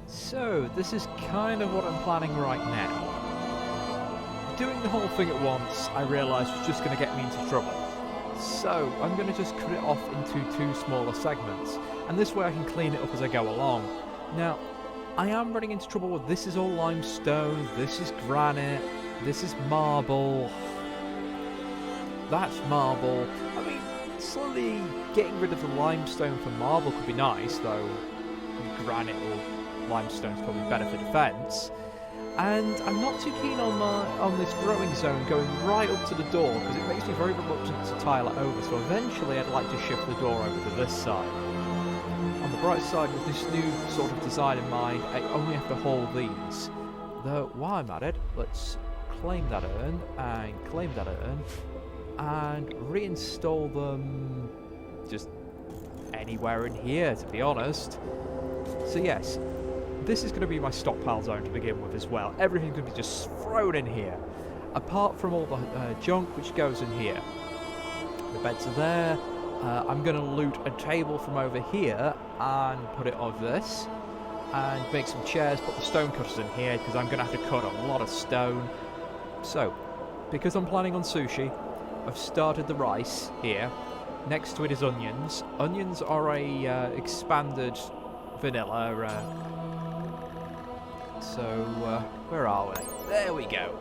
So, this is kind of what I'm planning right now. Doing the whole thing at once, I realised was just going to get me into trouble. So, I'm going to just cut it off into 2 smaller segments, and this way I can clean it up as I go along. Now, I am running into trouble with this is all limestone, this is granite, this is marble, that's marble. I mean, slowly getting rid of the limestone for marble could be nice, though granite or limestone's probably better for defence. And I'm not too keen on this growing zone going right up to the door, because it makes me very reluctant to tile it over, so eventually I'd like to shift the door over to this side. On the bright side, with this new sort of design in mind, I only have to haul these. Though, while I'm at it, let's claim that urn, and claim that urn, and reinstall them just anywhere in here, to be honest. So yes, this is going to be my stockpile zone to begin with as well. Everything's going to be just thrown in here, apart from all the junk which goes in here. The beds are there. I'm going to loot a table from over here and put it on this, and make some chairs, put the stone cutters in here, because I'm going to have to cut a lot of stone. So, because I'm planning on sushi, I've started the rice here. Next to it is onions. Onions are a expanded vanilla. Where are we? There we go.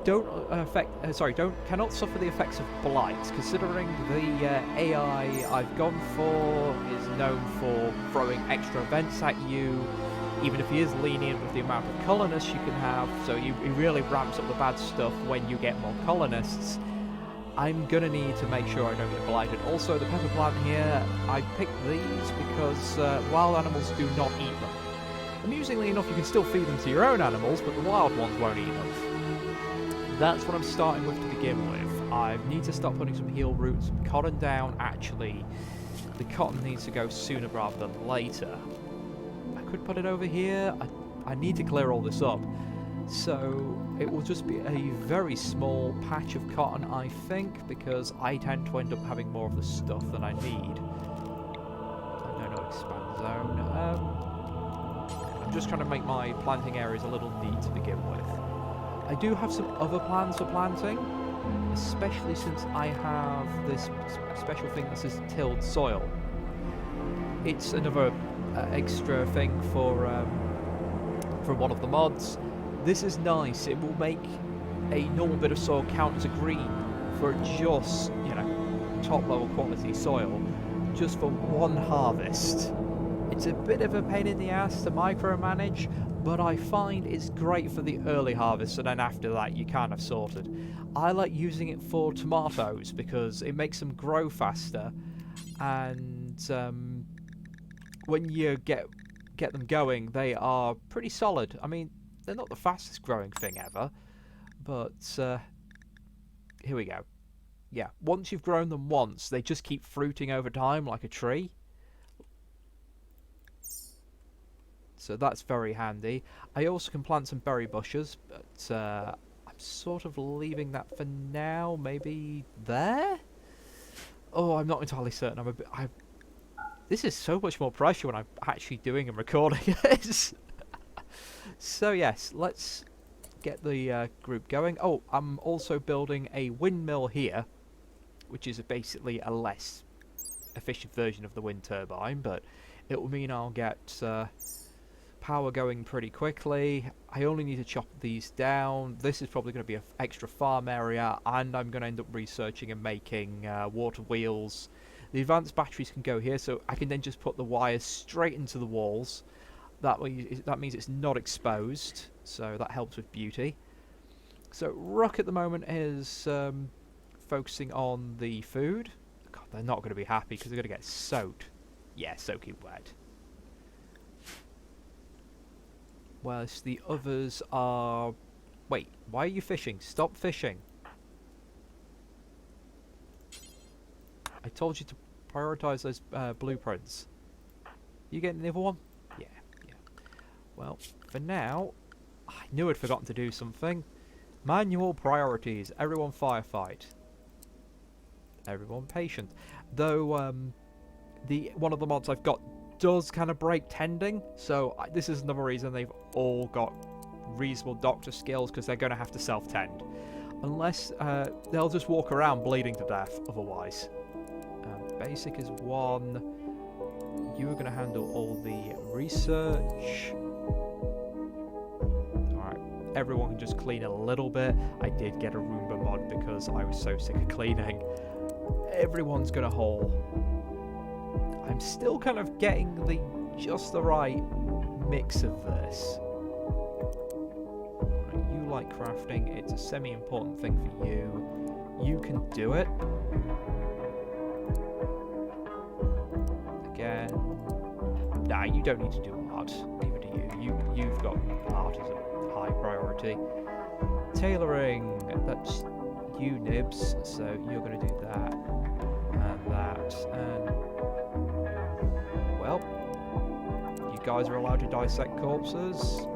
Cannot suffer the effects of blight, considering the AI I've gone for is known for throwing extra events at you, even if he is lenient with the amount of colonists you can have, so he really ramps up the bad stuff when you get more colonists. I'm gonna need to make sure I don't get blighted. Also, the pepper plant here, I picked these because wild animals do not eat them. Amusingly enough, you can still feed them to your own animals, but the wild ones won't eat them. That's what I'm starting with to begin with. I need to start putting some heal roots, some cotton down. Actually, the cotton needs to go sooner rather than later. I could put it over here. I need to clear all this up. So it will just be a very small patch of cotton, I think, because I tend to end up having more of the stuff than I need. No expand zone. I'm just trying to make my planting areas a little neat to begin with. I do have some other plans for planting, especially since I have this special thing that says tilled soil. It's another extra thing for from one of the mods. This is nice. It will make a normal bit of soil count as a green for just, top level quality soil, just for one harvest. It's a bit of a pain in the ass to micromanage, but I find it's great for the early harvest, and then after that you kind of sorted. I like using it for tomatoes because it makes them grow faster, and when you get them going, they are pretty solid. I mean, they're not the fastest growing thing ever, but here we go. Yeah, once you've grown them once, they just keep fruiting over time like a tree. So that's very handy. I also can plant some berry bushes, but I'm sort of leaving that for now. Maybe there? Oh, I'm not entirely certain. This is so much more pressure when I'm actually doing and recording this. So yes, let's get the group going. Oh, I'm also building a windmill here, which is basically a less efficient version of the wind turbine, but it will mean I'll get power going pretty quickly. I only need to chop these down. This is probably going to be an extra farm area, and I'm going to end up researching and making water wheels. The advanced batteries can go here, so I can then just put the wires straight into the walls. That means it's not exposed, so that helps with beauty. So Rook at the moment is focusing on the food. God, they're not going to be happy because they're going to get soaked. Yeah, soaking wet. Whilst the others are... Wait, why are you fishing? Stop fishing. I told you to prioritise those blueprints. You getting the other one? Yeah. Well, for now, I knew I'd forgotten to do something. Manual priorities. Everyone firefight. Everyone patient. Though one of the mods I've got does kind of break tending, so this is another reason they've all got reasonable doctor skills, because they're going to have to self-tend. Unless they'll just walk around bleeding to death otherwise. Basic is 1. You are going to handle all the research. Alright, everyone can just clean a little bit. I did get a Roomba mod because I was so sick of cleaning. Everyone's going to haul. I'm still kind of getting just the right mix of this. Right, you like crafting. It's a semi-important thing for you. You can do it. Again. Nah, you don't need to do art. Neither do you. You've got art as a high priority. Tailoring. That's you, Nibs. So you're going to do that. And that. And... well, you guys are allowed to dissect corpses.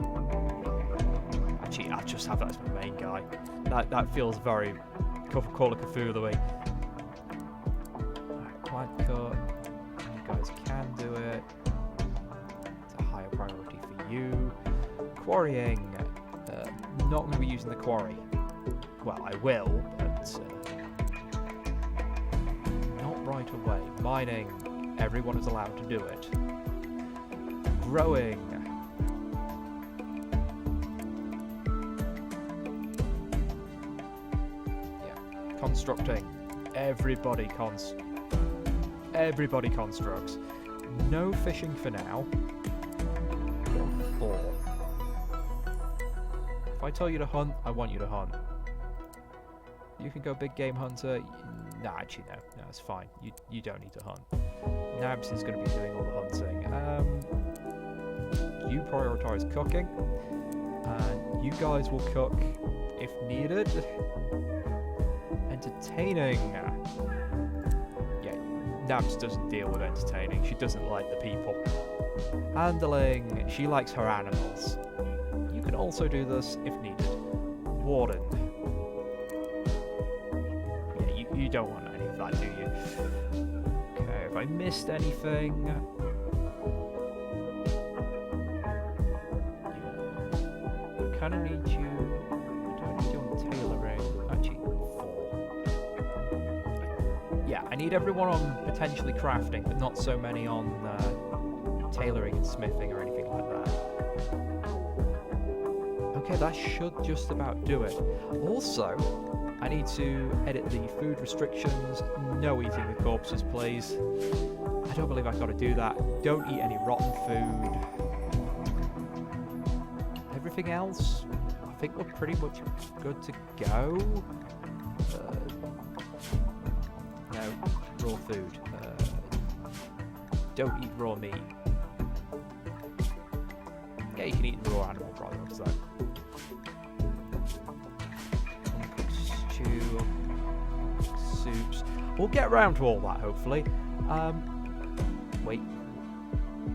Actually, I'll just have that as my main guy. That feels very Call of Cthulhu-y. Alright, plant cut. You guys can do it. It's a higher priority for you. Quarrying. Not going to be using the quarry. Well, I will, but not right away. Mining. Everyone is allowed to do it. Growing. Yeah. Constructing. Everybody constructs. No fishing for now. 4. If I tell you to hunt, I want you to hunt. You can go big game hunter. Nah, actually no. No, it's fine. You don't need to hunt. Nabs is going to be doing all the hunting. You prioritise cooking, and you guys will cook if needed. Entertaining. Yeah, Nabs doesn't deal with entertaining. She doesn't like the people. Handling. She likes her animals. You can also do this if needed. Warden. Yeah, you don't want any of that, do you? Okay, if I missed anything... yeah, I kind of need you... I don't need you on tailoring. Actually, 4. Yeah, I need everyone on potentially crafting, but not so many on tailoring and smithing or anything like that. Okay, that should just about do it. Also, I need to edit the food restrictions. No eating the corpses, please. I don't believe I've got to do that. Don't eat any rotten food. Everything else, I think we're pretty much good to go. No, raw food. Don't eat raw meat. Yeah, you can eat raw animal products though. Stew, soups. We'll get around to all that hopefully. Wait.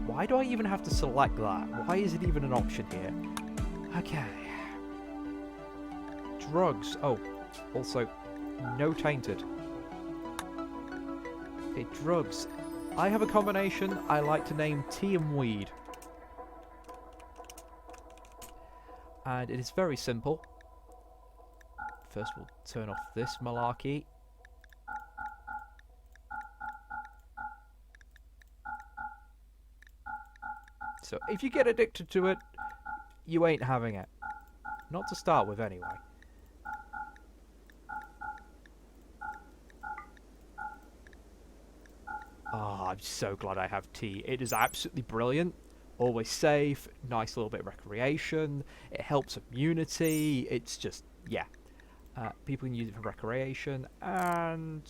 Why do I even have to select that? Why is it even an option here? Okay. Drugs. Oh, also, no tainted. Okay, drugs. I have a combination I like to name tea and weed. And it is very simple. First we'll turn off this malarkey. So if you get addicted to it, you ain't having it. Not to start with anyway. Ah, I'm so glad I have tea. It is absolutely brilliant. Always safe, nice little bit of recreation. It helps immunity. It's just, yeah. People can use it for recreation. And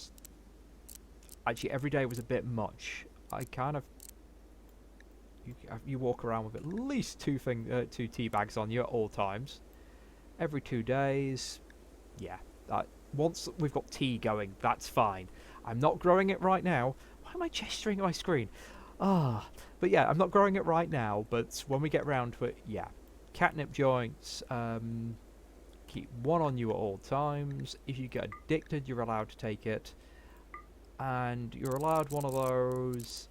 actually, every day was a bit much. I kind of... You walk around with at least two tea bags on you at all times. Every 2 days. Yeah. Once we've got tea going, that's fine. I'm not growing it right now. Why am I gesturing at my screen? But yeah, I'm not growing it right now, but when we get round to it, yeah. Catnip joints, keep one on you at all times. If you get addicted, you're allowed to take it. And you're allowed one of those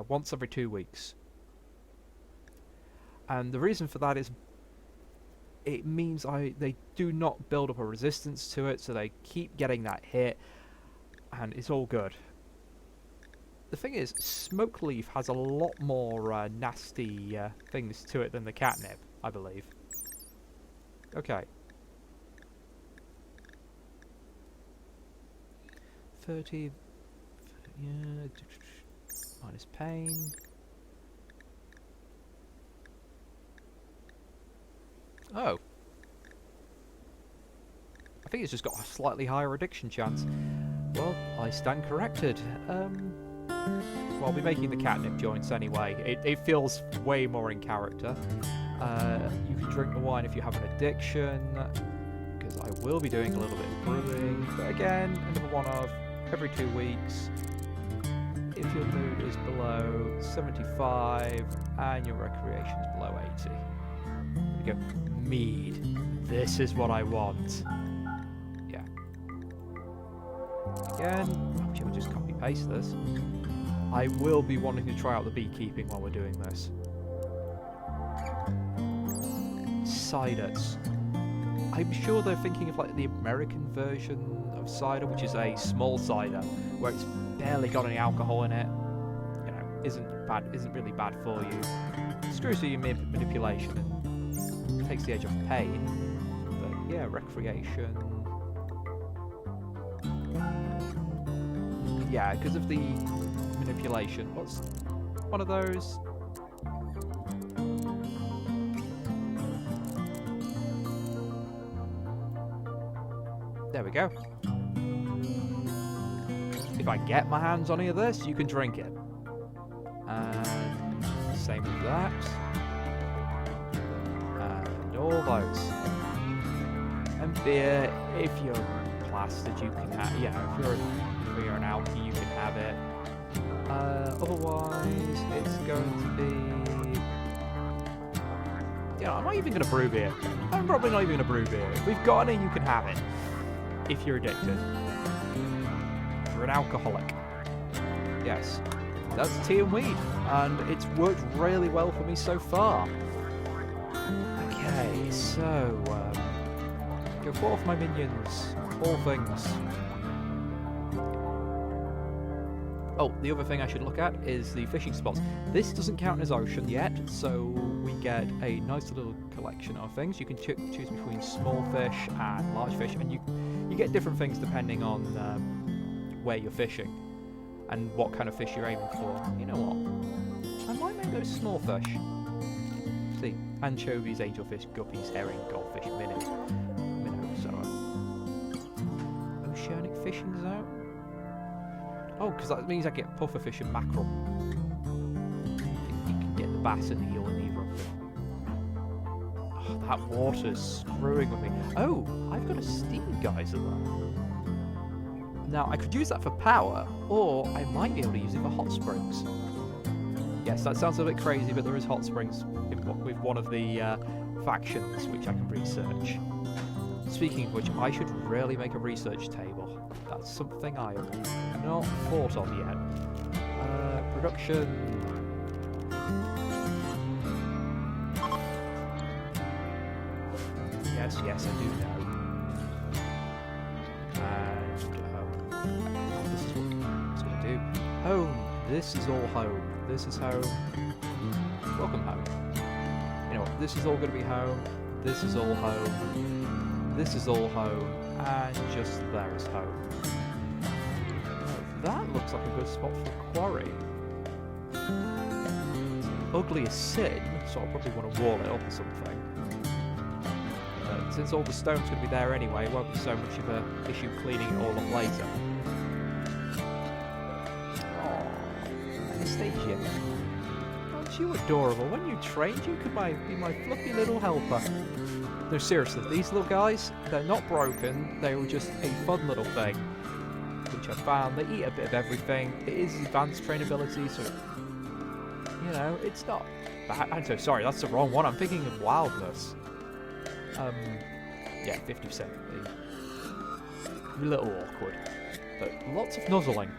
once every 2 weeks. And the reason for that is it means they do not build up a resistance to it, so they keep getting that hit, and it's all good. The thing is, smoke leaf has a lot more nasty things to it than the catnip, I believe. Okay. 30, yeah, minus pain. Oh. I think it's just got a slightly higher addiction chance. Well, I stand corrected. Well, I'll be making the catnip joints anyway. It feels way more in character. You can drink the wine if you have an addiction, because I will be doing a little bit of brewing. But again, another one of every 2 weeks. If your mood is below 75 and your recreation is below 80. There we go. Mead. This is what I want. Yeah. Again, I'm sure I'll just copy paste this. I will be wanting to try out the beekeeping while we're doing this. Ciders. I'm sure they're thinking of like the American version of cider, which is a small cider where it's barely got any alcohol in it. You know, isn't really bad for you. Screws with your manipulation and takes the edge off pain. But yeah, recreation. Yeah, because of the manipulation. What's one of those? There we go. If I get my hands on any of this, you can drink it. And same with that. And all those. And beer, if you're plastered, you can have. Yeah, if you're an alky, you can have it. Otherwise, it's going to be. Yeah, I'm not even going to brew beer. I'm probably not even going to brew beer. If we've got any, you can have it. If you're addicted. If you're an alcoholic. Yes. That's tea and weed. And it's worked really well for me so far. Okay, so... go forth, my minions. All things. Oh, the other thing I should look at is the fishing spots. This doesn't count as ocean yet, so we get a nice little collection of things. You can choose between small fish and large fish, and you get different things depending on where you're fishing and what kind of fish you're aiming for. You know what? I might make those small fish. See, anchovies, angelfish, guppies, herring, goldfish, minnow, so oceanic fishing zone. Oh, because that means I get pufferfish and mackerel. You can get the bass and eel and either of them. Oh, that water's screwing with me. Oh, I've got a steam geyser there. Now, I could use that for power, or I might be able to use it for hot springs. Yes, that sounds a bit crazy, but there is hot springs with one of the factions, which I can research. Speaking of which, I should really make a research table. That's something I have not thought of yet. Production. Yes, I do know. And this is what it's going to do. Home. This is all home. This is home. Welcome home. You know what? This is all going to be home. This is all home. This is all home. And just there is home. That looks like a good spot for a quarry. Ugly as sin, so I'll probably want to wall it up or something. Since all the stone's going to be there anyway, it won't be so much of an issue cleaning it all up later. Oh, Anastasia. Aren't you adorable? When you trained, you could be my fluffy little helper. No, seriously, these little guys, they're not broken, they were just a fun little thing. Which I found, they eat a bit of everything. It is advanced trainability, so, you know, it's not I'm so sorry, that's the wrong one. I'm thinking of wildness. Yeah, 50%. A little awkward, but lots of nuzzling.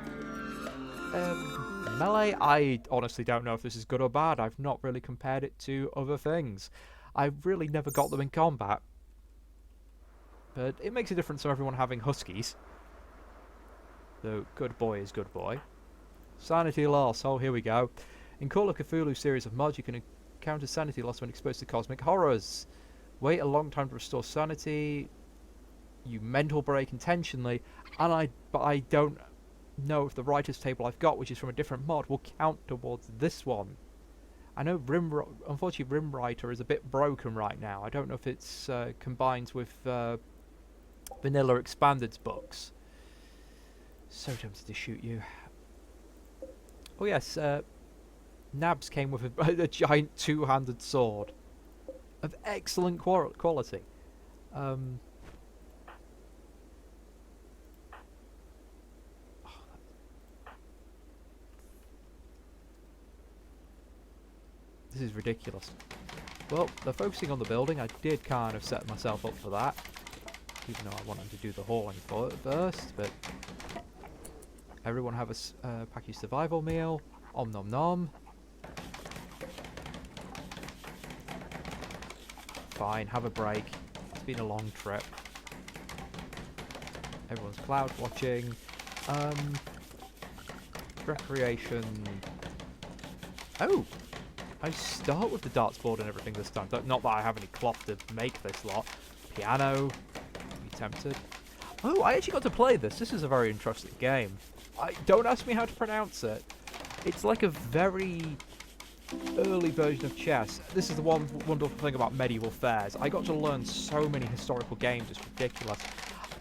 Melee, I honestly don't know if this is good or bad. I've not really compared it to other things. I've really never got them in combat. But it makes a difference to everyone having huskies. Though, good boy is good boy. Sanity loss, oh here we go. In Call of Cthulhu series of mods, you can encounter sanity loss when exposed to cosmic horrors. Wait a long time to restore sanity. You mental break intentionally, and but I don't know if the writer's table I've got, which is from a different mod, will count towards this one. I know unfortunately Rimwriter is a bit broken right now. I don't know if it's combines with Vanilla Expanded's books. So tempted to shoot you. Oh yes, Nabs came with a giant two-handed sword of excellent quality. This is ridiculous. Well, they're focusing on the building. I did kind of set myself up for that, even though I wanted to do the hauling first, but everyone have a packaged survival meal. Om nom nom. Fine, have a break. It's been a long trip. Everyone's cloud watching. Recreation. Oh! I start with the darts board and everything this time. Not that I have any cloth to make this lot. Piano. Be tempted. Oh, I actually got to play this. This is a very interesting game. Don't ask me how to pronounce it. It's like a very early version of chess. This is the one wonderful thing about medieval fairs. I got to learn so many historical games. It's ridiculous.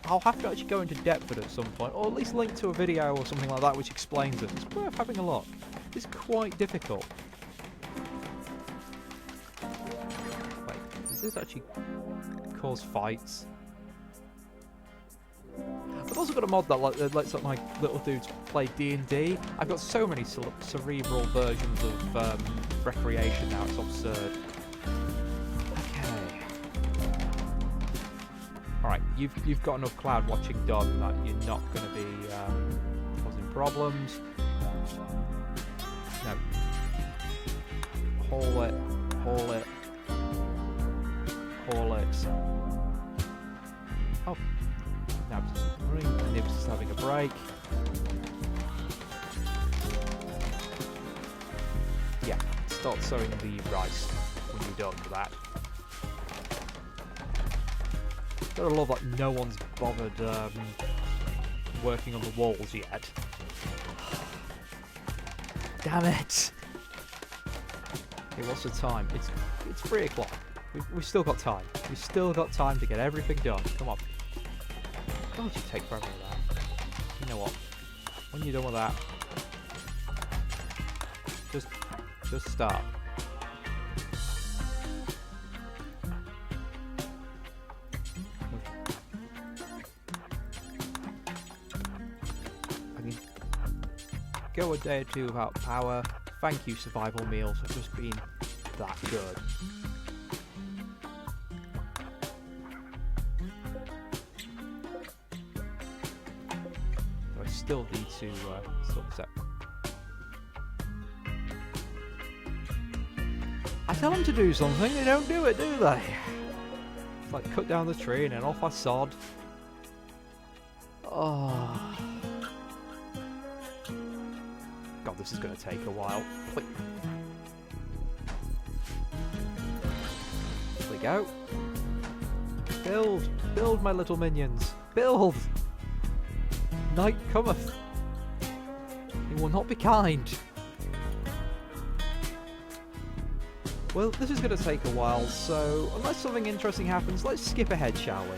I'll have to actually go into depth with it at some point, or at least link to a video or something like that which explains it. It's worth having a look. It's quite difficult. Wait, does this actually cause fights? I've also got a mod that lets my little dudes play D&D. I've got so many cerebral versions of recreation now, it's absurd. Okay. Alright, you've got enough cloud watching done that you're not going to be causing problems. No. Haul it. Haul it. Haul it. Oh. Nibs is having a break. Yeah, start sowing the rice when you're done with that. Gotta love that no one's bothered working on the walls yet. Damn it! Okay, what's the time? It's 3 o'clock. We've still got time. We've still got time to get everything done. Come on. God, you take forever with that. You know what? When you're done with that, just start. I mean, go a day or two without power. Thank you, survival meals, for just being that good. Still need to sort this out. I tell them to do something, they don't do it, do they? It's like cut down the tree and then off I sod. Oh. God, this is going to take a while. Wait. Here we go. Build my little minions. Build! Night cometh. It will not be kind. Well, this is going to take a while, so unless something interesting happens, let's skip ahead, shall we?